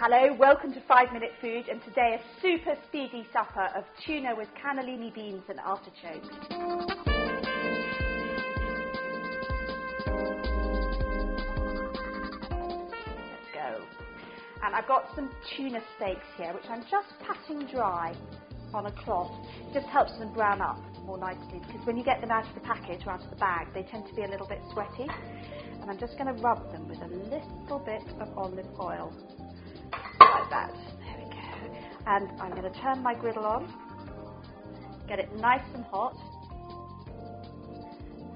Hello, welcome to 5 Minute Food, and today a super speedy supper of tuna with cannellini beans and artichoke. Let's go. And I've got some tuna steaks here, which I'm just patting dry on a cloth. It just helps them brown up more nicely, because when you get them out of the package or out of the bag, they tend to be a little bit sweaty. And I'm just going to rub them with a little bit of olive oil. Like that. There we go. And I'm going to turn my griddle on, get it nice and hot,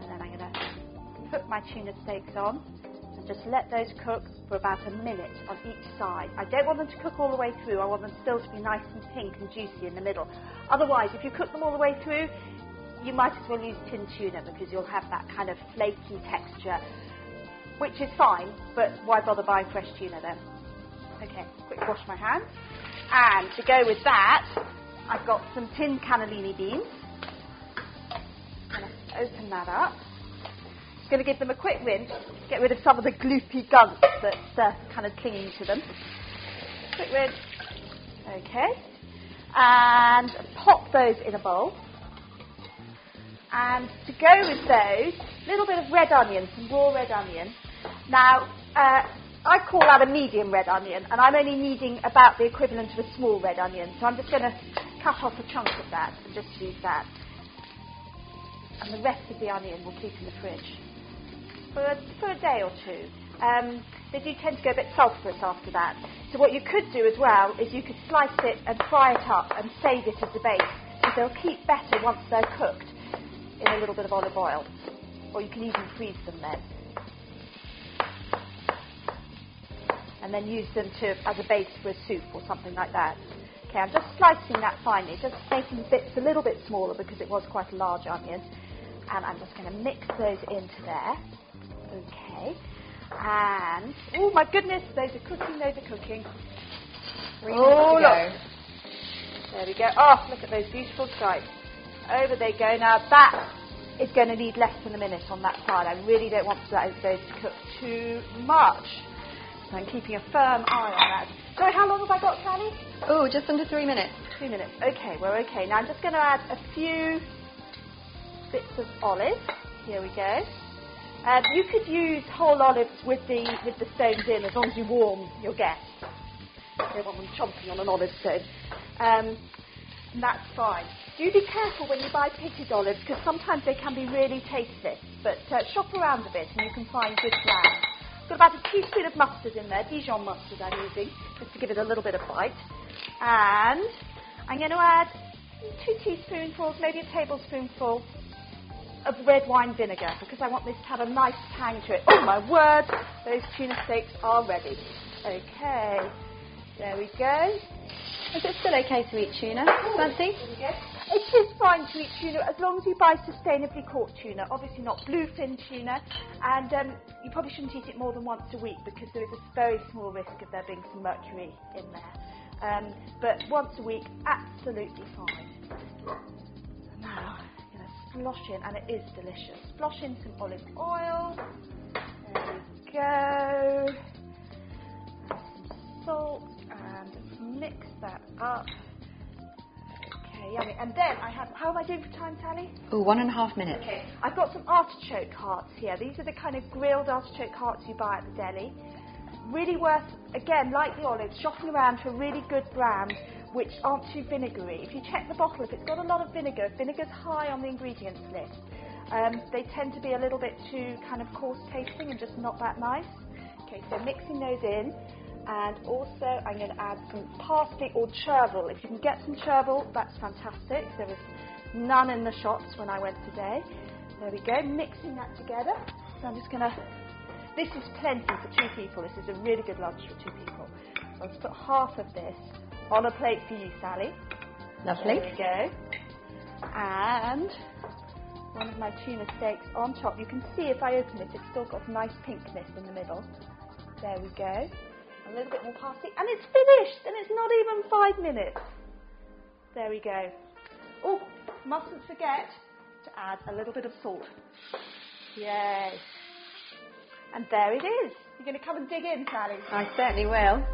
and then I'm going to put my tuna steaks on and just let those cook for about a minute on each side. I don't want them to cook all the way through. I want them still to be nice and pink and juicy in the middle. Otherwise, if you cook them all the way through, you might as well use tinned tuna, because you'll have that kind of flaky texture, which is fine, but why bother buying fresh tuna then? Okay, quick wash my hands. And to go with that, I've got some tinned cannellini beans. I'm going to open that up. Just going to give them a quick rinse, get rid of some of the gloopy gunk that's kind of clinging to them. Quick rinse. Okay. And pop those in a bowl. And to go with those, a little bit of red onion, some raw red onion. Now, I call that a medium red onion, and I'm only needing about the equivalent of a small red onion, so I'm just going to cut off a chunk of that and just use that. And the rest of the onion we'll keep in the fridge for a day or two. They do tend to go a bit sulphurous after that. So what you could do as well is you could slice it and fry it up and save it as a base, because they'll keep better once they're cooked in a little bit of olive oil. Or you can even freeze them then. And then use them as a base for a soup or something like that. Okay, I'm just slicing that finely, just making bits a little bit smaller because it was quite a large onion. And I'm just going to mix those into there. Okay. And, oh my goodness, those are cooking. Oh, look. There we go. Oh, look at those beautiful stripes. Over they go. Now that is going to need less than a minute on that side. I really don't want those to cook too much. So I'm keeping a firm eye on that. So how long have I got, Sally? Oh, just under 3 minutes. 3 minutes. Okay, we're okay. Now I'm just going to add a few bits of olive. Here we go. You could use whole olives with the stones in, as long as you warm your guests. You don't want them chomping on an olive stone. And that's fine. Do be careful when you buy pitted olives, because sometimes they can be really tasteless. But shop around a bit and you can find good brands. Got about a teaspoon of mustard in there, Dijon mustard I'm using, just to give it a little bit of bite. And I'm going to add 2 teaspoonfuls, maybe a tablespoonful of red wine vinegar, because I want this to have a nice tang to it. Oh my word, those tuna steaks are ready. Okay, there we go. Is it still okay to eat tuna, Xanthe? There we go. It is fine to eat tuna as long as you buy sustainably caught tuna, obviously not bluefin tuna, and you probably shouldn't eat it more than once a week, because there is a very small risk of there being some mercury in there. But once a week, absolutely fine. Now, I'm going to splosh in, and it is delicious. Splosh in some olive oil. There we go. And some salt, and mix that up. Okay, yummy. And then I have, how am I doing for time, Sally? Oh, 1.5 minutes. Okay, I've got some artichoke hearts here. These are the kind of grilled artichoke hearts you buy at the deli. Really worth, again, like the olives, shopping around for really good brands which aren't too vinegary. If you check the bottle, if it's got a lot of vinegar, if vinegar's high on the ingredients list, they tend to be a little bit too kind of coarse tasting and just not that nice. Okay, so mixing those in. And also I'm going to add some parsley or chervil. If you can get some chervil, that's fantastic. There was none in the shops when I went today. There we go, mixing that together. So I'm just going to, this is plenty for 2 people. This is a really good lunch for 2 people. So I'll just put half of this on a plate for you, Sally. Lovely. There we go. And one of my tuna steaks on top. You can see if I open it, it's still got nice pinkness in the middle. There we go. A little bit more parsley, and it's finished, and it's not even 5 minutes. There we go. Oh, mustn't forget to add a little bit of salt. Yay. And there it is. You're going to come and dig in, Sally? I certainly will.